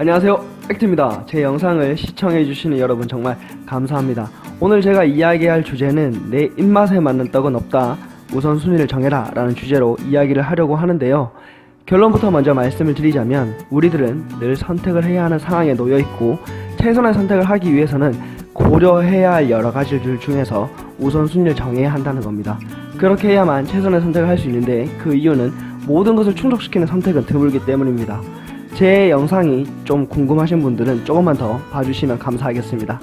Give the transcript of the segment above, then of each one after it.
안녕하세요, 액트입니다. 제 영상을 시청해주시는 여러분 정말 감사합니다. 오늘 제가 이야기할 주제는 내 입맛에 맞는 떡은 없다, 우선순위를 정해라 라는 주제로 이야기를 하려고 하는데요. 결론부터 먼저 말씀을 드리자면 우리들은 늘 선택을 해야 하는 상황에 놓여있고 최선의 선택을 하기 위해서는 고려해야 할 여러 가지들 중에서 우선순위를 정해야 한다는 겁니다. 그렇게 해야만 최선의 선택을 할 수 있는데 그 이유는 모든 것을 충족시키는 선택은 드물기 때문입니다. 제 영상이 좀 궁금하신 분들은 조금만 더 봐주시면 감사하겠습니다.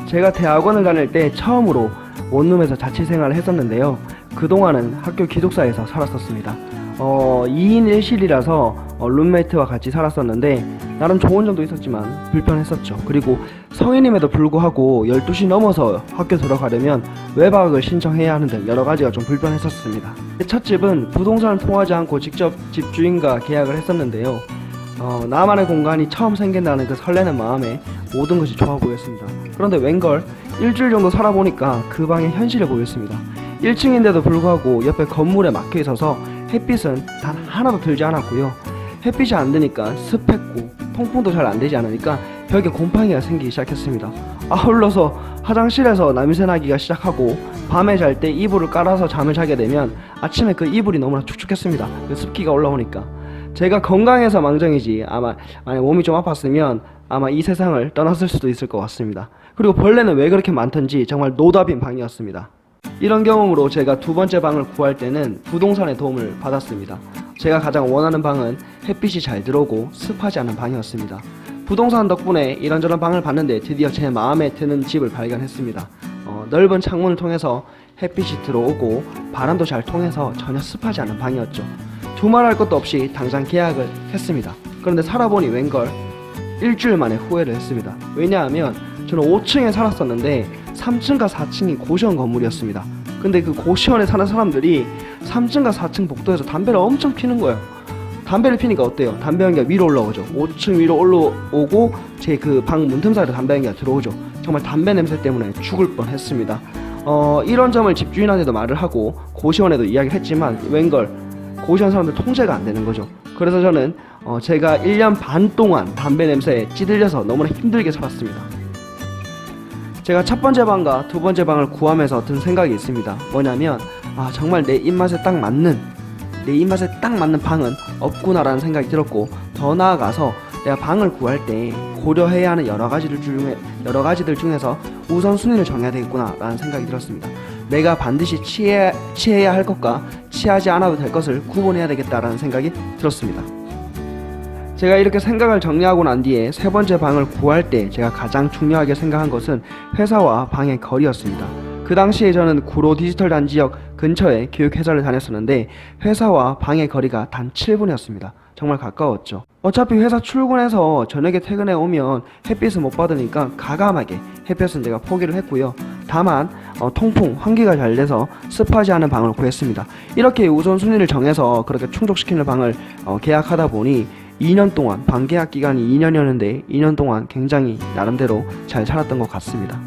제가 대학원을 다닐 때 처음으로 원룸에서 자취생활을 했었는데요. 그동안은 학교 기숙사에서 살았었습니다. 2인 1실이라서 룸메이트와 같이 살았었는데 나름 좋은 점도 있었지만 불편했었죠. 그리고 성인임에도 불구하고 12시 넘어서 학교 들어가려면 외박을 신청해야 하는 등 여러 가지가 좀 불편했었습니다. 첫 집은 부동산을 통하지 않고 직접 집주인과 계약을 했었는데요. 나만의 공간이 처음 생긴다는 그 설레는 마음에 모든 것이 좋아 보였습니다. 그런데 웬걸 일주일 정도 살아보니까 그 방의 현실을 보였습니다. 1층인데도 불구하고 옆에 건물에 막혀 있어서 햇빛은 단 하나도 들지 않았고요. 햇빛이 안 드니까 습했고 통풍도 잘 안 되지 않으니까 벽에 곰팡이가 생기기 시작했습니다. 아울러서 화장실에서 냄새 나기가 시작하고 밤에 잘 때 이불을 깔아서 잠을 자게 되면 아침에 그 이불이 너무나 축축했습니다. 그 습기가 올라오니까 제가 건강해서 망정이지 아마 만약 몸이 좀 아팠으면 아마 이 세상을 떠났을 수도 있을 것 같습니다. 그리고 벌레는 왜 그렇게 많던지 정말 노답인 방이었습니다. 이런 경험으로 제가 두 번째 방을 구할 때는 부동산의 도움을 받았습니다. 제가 가장 원하는 방은 햇빛이 잘 들어오고 습하지 않은 방이었습니다. 부동산 덕분에 이런저런 방을 봤는데 드디어 제 마음에 드는 집을 발견했습니다. 넓은 창문을 통해서 햇빛이 들어오고 바람도 잘 통해서 전혀 습하지 않은 방이었죠. 두말할 것도 없이 당장 계약을 했습니다. 그런데 살아보니 웬걸 일주일 만에 후회를 했습니다. 왜냐하면 저는 5층에 살았었는데 3층과 4층이 고시원 건물이었습니다. 근데 그 고시원에 사는 사람들이 3층과 4층 복도에서 담배를 엄청 피는 거예요. 담배를 피니까 어때요? 담배 연기가 위로 올라오죠. 5층 위로 올라오고 제 그 방 문틈 사이로 담배 연기가 들어오죠. 정말 담배 냄새 때문에 죽을 뻔했습니다. 이런 점을 집주인한테도 말을 하고 고시원에도 이야기를 했지만 웬걸 고시원 사람들 통제가 안 되는 거죠. 그래서 저는 제가 1년 반 동안 담배 냄새에 찌들려서 너무나 힘들게 살았습니다. 제가 첫 번째 방과 두 번째 방을 구하면서 든 생각이 있습니다. 뭐냐면 정말 내 입맛에 딱 맞는 방은 없구나라는 생각이 들었고, 더 나아가서 내가 방을 구할 때 고려해야 하는 여러 가지들 중에서 우선순위를 정해야 되겠구나라는 생각이 들었습니다. 내가 반드시 취해야 할 것과 취하지 않아도 될 것을 구분해야 되겠다라는 생각이 들었습니다. 제가 이렇게 생각을 정리하고 난 뒤에 세 번째 방을 구할 때 제가 가장 중요하게 생각한 것은 회사와 방의 거리였습니다. 그 당시에 저는 구로 디지털 단지역 근처에 교육회사를 다녔었는데 회사와 방의 거리가 단 7분이었습니다. 정말 가까웠죠. 어차피 회사 출근해서 저녁에 퇴근해 오면 햇빛을 못 받으니까 가감하게 햇볕은 제가 포기를 했고요. 다만 통풍, 환기가 잘 돼서 습하지 않은 방을 구했습니다. 이렇게 우선순위를 정해서 그렇게 충족시키는 방을 계약하다 보니 2년 동안, 방 계약 기간이 2년이었는데 2년 동안 굉장히 나름대로 잘 살았던 것 같습니다.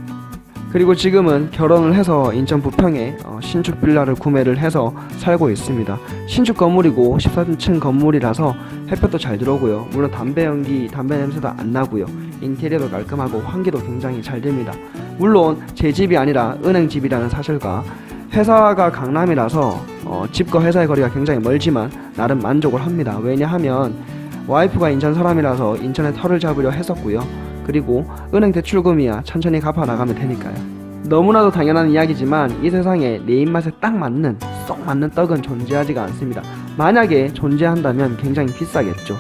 그리고 지금은 결혼을 해서 인천 부평에 신축 빌라를 구매를 해서 살고 있습니다. 신축 건물이고 13층 건물이라서 햇볕도 잘 들어오고요. 물론 담배 냄새도 안 나고요. 인테리어도 깔끔하고 환기도 굉장히 잘 됩니다. 물론 제 집이 아니라 은행 집이라는 사실과 회사가 강남이라서 집과 회사의 거리가 굉장히 멀지만 나름 만족을 합니다. 왜냐하면 와이프가 인천 사람이라서 인천에 터를 잡으려 했었고요. 그리고 은행 대출금이야 천천히 갚아 나가면 되니까요. 너무나도 당연한 이야기지만 이 세상에 내 입맛에 딱 맞는, 쏙 맞는 떡은 존재하지가 않습니다. 만약에 존재한다면 굉장히 비싸겠죠.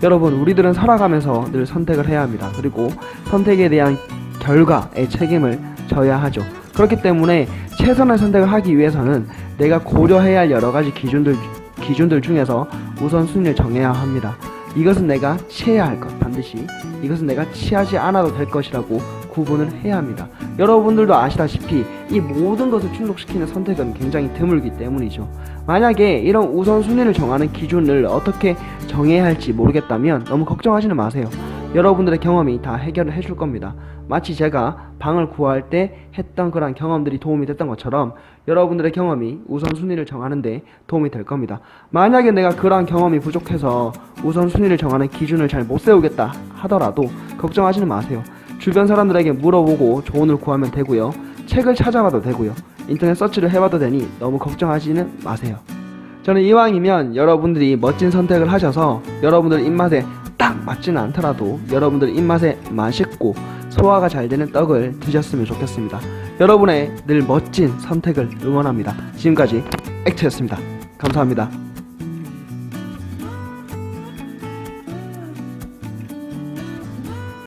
여러분, 우리들은 살아가면서 늘 선택을 해야 합니다. 그리고 선택에 대한 결과의 책임을 져야 하죠. 그렇기 때문에 최선의 선택을 하기 위해서는 내가 고려해야 할 여러 가지 기준들 중에서 우선순위를 정해야 합니다. 이것은 내가 취해야 할 것, 반드시 이것은 내가 취하지 않아도 될 것이라고 구분을 해야 합니다. 여러분들도 아시다시피 이 모든 것을 충족시키는 선택은 굉장히 드물기 때문이죠. 만약에 이런 우선순위를 정하는 기준을 어떻게 정해야 할지 모르겠다면 너무 걱정하지는 마세요. 여러분들의 경험이 다 해결을 해줄 겁니다. 마치 제가 방을 구할 때 했던 그런 경험들이 도움이 됐던 것처럼 여러분들의 경험이 우선순위를 정하는데 도움이 될 겁니다. 만약에 내가 그러한 경험이 부족해서 우선순위를 정하는 기준을 잘 못 세우겠다 하더라도 걱정하지는 마세요. 주변 사람들에게 물어보고 조언을 구하면 되고요. 책을 찾아봐도 되고요. 인터넷 서치를 해봐도 되니 너무 걱정하지는 마세요. 저는 이왕이면 여러분들이 멋진 선택을 하셔서 여러분들 입맛에 딱 맞지는 않더라도 여러분들 입맛에 맛있고 소화가 잘 되는 떡을 드셨으면 좋겠습니다. 여러분의 늘 멋진 선택을 응원합니다. 지금까지 액트였습니다. 감사합니다.